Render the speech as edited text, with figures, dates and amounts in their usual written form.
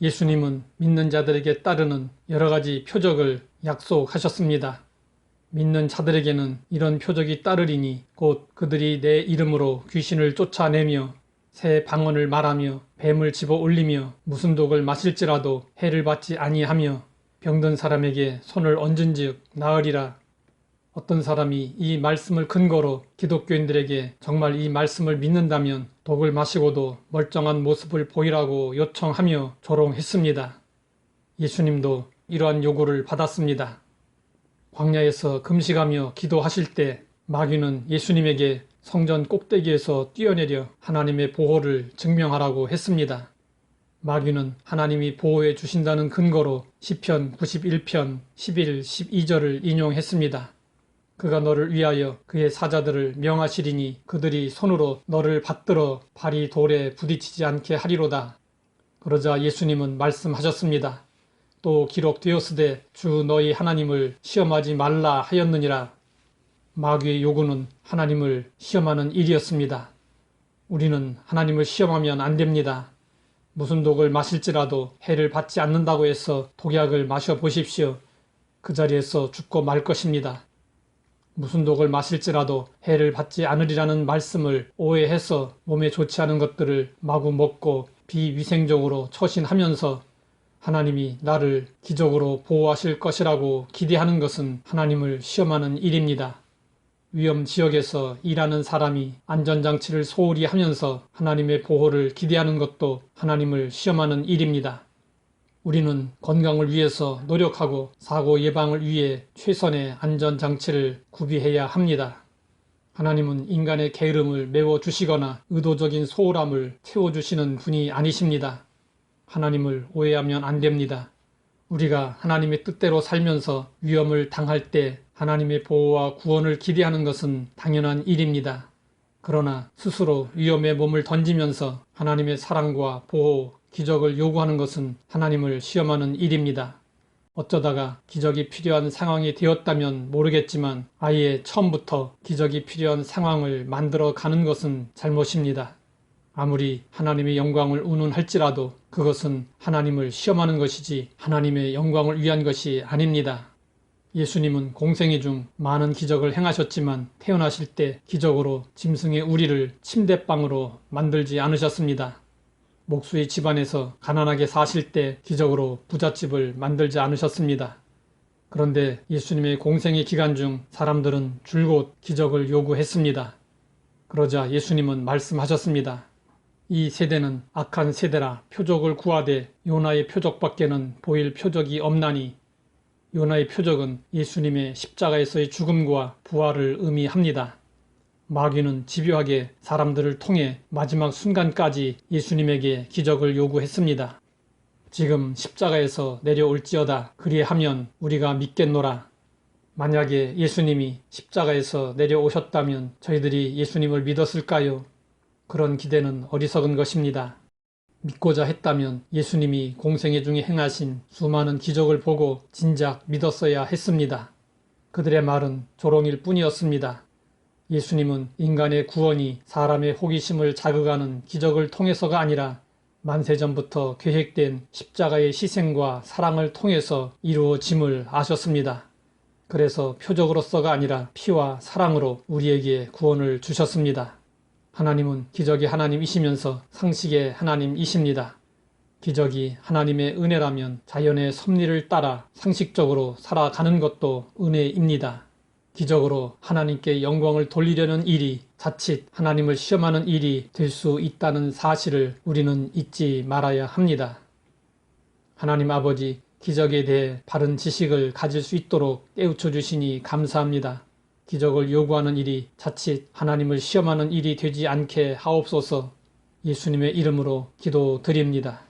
예수님은 믿는 자들에게 따르는 여러 가지 표적을 약속하셨습니다. 믿는 자들에게는 이런 표적이 따르리니 곧 그들이 내 이름으로 귀신을 쫓아내며 새 방언을 말하며 뱀을 집어 올리며 무슨 독을 마실지라도 해를 받지 아니하며 병든 사람에게 손을 얹은즉 나으리라. 어떤 사람이 이 말씀을 근거로 기독교인들에게 정말 이 말씀을 믿는다면 독을 마시고도 멀쩡한 모습을 보이라고 요청하며 조롱했습니다. 예수님도 이러한 요구를 받았습니다. 광야에서 금식하며 기도하실 때 마귀는 예수님에게 성전 꼭대기에서 뛰어내려 하나님의 보호를 증명하라고 했습니다. 마귀는 하나님이 보호해 주신다는 근거로 시편 91편 11, 12절을 인용했습니다. 그가 너를 위하여 그의 사자들을 명하시리니 그들이 손으로 너를 받들어 발이 돌에 부딪히지 않게 하리로다. 그러자 예수님은 말씀하셨습니다. 또 기록되었으되 주 너희 하나님을 시험하지 말라 하였느니라. 마귀의 요구는 하나님을 시험하는 일이었습니다. 우리는 하나님을 시험하면 안 됩니다. 무슨 독을 마실지라도 해를 받지 않는다고 해서 독약을 마셔보십시오. 그 자리에서 죽고 말 것입니다. 무슨 독을 마실지라도 해를 받지 않으리라는 말씀을 오해해서 몸에 좋지 않은 것들을 마구 먹고 비위생적으로 처신하면서 하나님이 나를 기적으로 보호하실 것이라고 기대하는 것은 하나님을 시험하는 일입니다. 위험 지역에서 일하는 사람이 안전장치를 소홀히 하면서 하나님의 보호를 기대하는 것도 하나님을 시험하는 일입니다. 우리는 건강을 위해서 노력하고 사고 예방을 위해 최선의 안전장치를 구비해야 합니다. 하나님은 인간의 게으름을 메워주시거나 의도적인 소홀함을 채워주시는 분이 아니십니다. 하나님을 오해하면 안 됩니다. 우리가 하나님의 뜻대로 살면서 위험을 당할 때 하나님의 보호와 구원을 기대하는 것은 당연한 일입니다. 그러나 스스로 위험에 몸을 던지면서 하나님의 사랑과 보호, 기적을 요구하는 것은 하나님을 시험하는 일입니다. 어쩌다가 기적이 필요한 상황이 되었다면 모르겠지만 아예 처음부터 기적이 필요한 상황을 만들어 가는 것은 잘못입니다. 아무리 하나님의 영광을 운운할지라도 그것은 하나님을 시험하는 것이지 하나님의 영광을 위한 것이 아닙니다. 예수님은 공생애 중 많은 기적을 행하셨지만 태어나실 때 기적으로 짐승의 우리를 침대방으로 만들지 않으셨습니다. 목수의 집안에서 가난하게 사실 때 기적으로 부잣집을 만들지 않으셨습니다. 그런데 예수님의 공생의 기간 중 사람들은 줄곧 기적을 요구했습니다. 그러자 예수님은 말씀하셨습니다. 이 세대는 악한 세대라 표적을 구하되 요나의 표적밖에는 보일 표적이 없나니. 요나의 표적은 예수님의 십자가에서의 죽음과 부활을 의미합니다. 마귀는 집요하게 사람들을 통해 마지막 순간까지 예수님에게 기적을 요구했습니다. 지금 십자가에서 내려올지어다 그리하면 우리가 믿겠노라. 만약에 예수님이 십자가에서 내려오셨다면 저희들이 예수님을 믿었을까요? 그런 기대는 어리석은 것입니다. 믿고자 했다면 예수님이 공생애 중에 행하신 수많은 기적을 보고 진작 믿었어야 했습니다. 그들의 말은 조롱일 뿐이었습니다. 예수님은 인간의 구원이 사람의 호기심을 자극하는 기적을 통해서가 아니라 만세전부터 계획된 십자가의 희생과 사랑을 통해서 이루어짐을 아셨습니다. 그래서 표적으로서가 아니라 피와 사랑으로 우리에게 구원을 주셨습니다. 하나님은 기적의 하나님이시면서 상식의 하나님이십니다. 기적이 하나님의 은혜라면 자연의 섭리를 따라 상식적으로 살아가는 것도 은혜입니다. 기적으로 하나님께 영광을 돌리려는 일이 자칫 하나님을 시험하는 일이 될 수 있다는 사실을 우리는 잊지 말아야 합니다. 하나님 아버지, 기적에 대해 바른 지식을 가질 수 있도록 깨우쳐 주시니 감사합니다. 기적을 요구하는 일이 자칫 하나님을 시험하는 일이 되지 않게 하옵소서. 예수님의 이름으로 기도드립니다.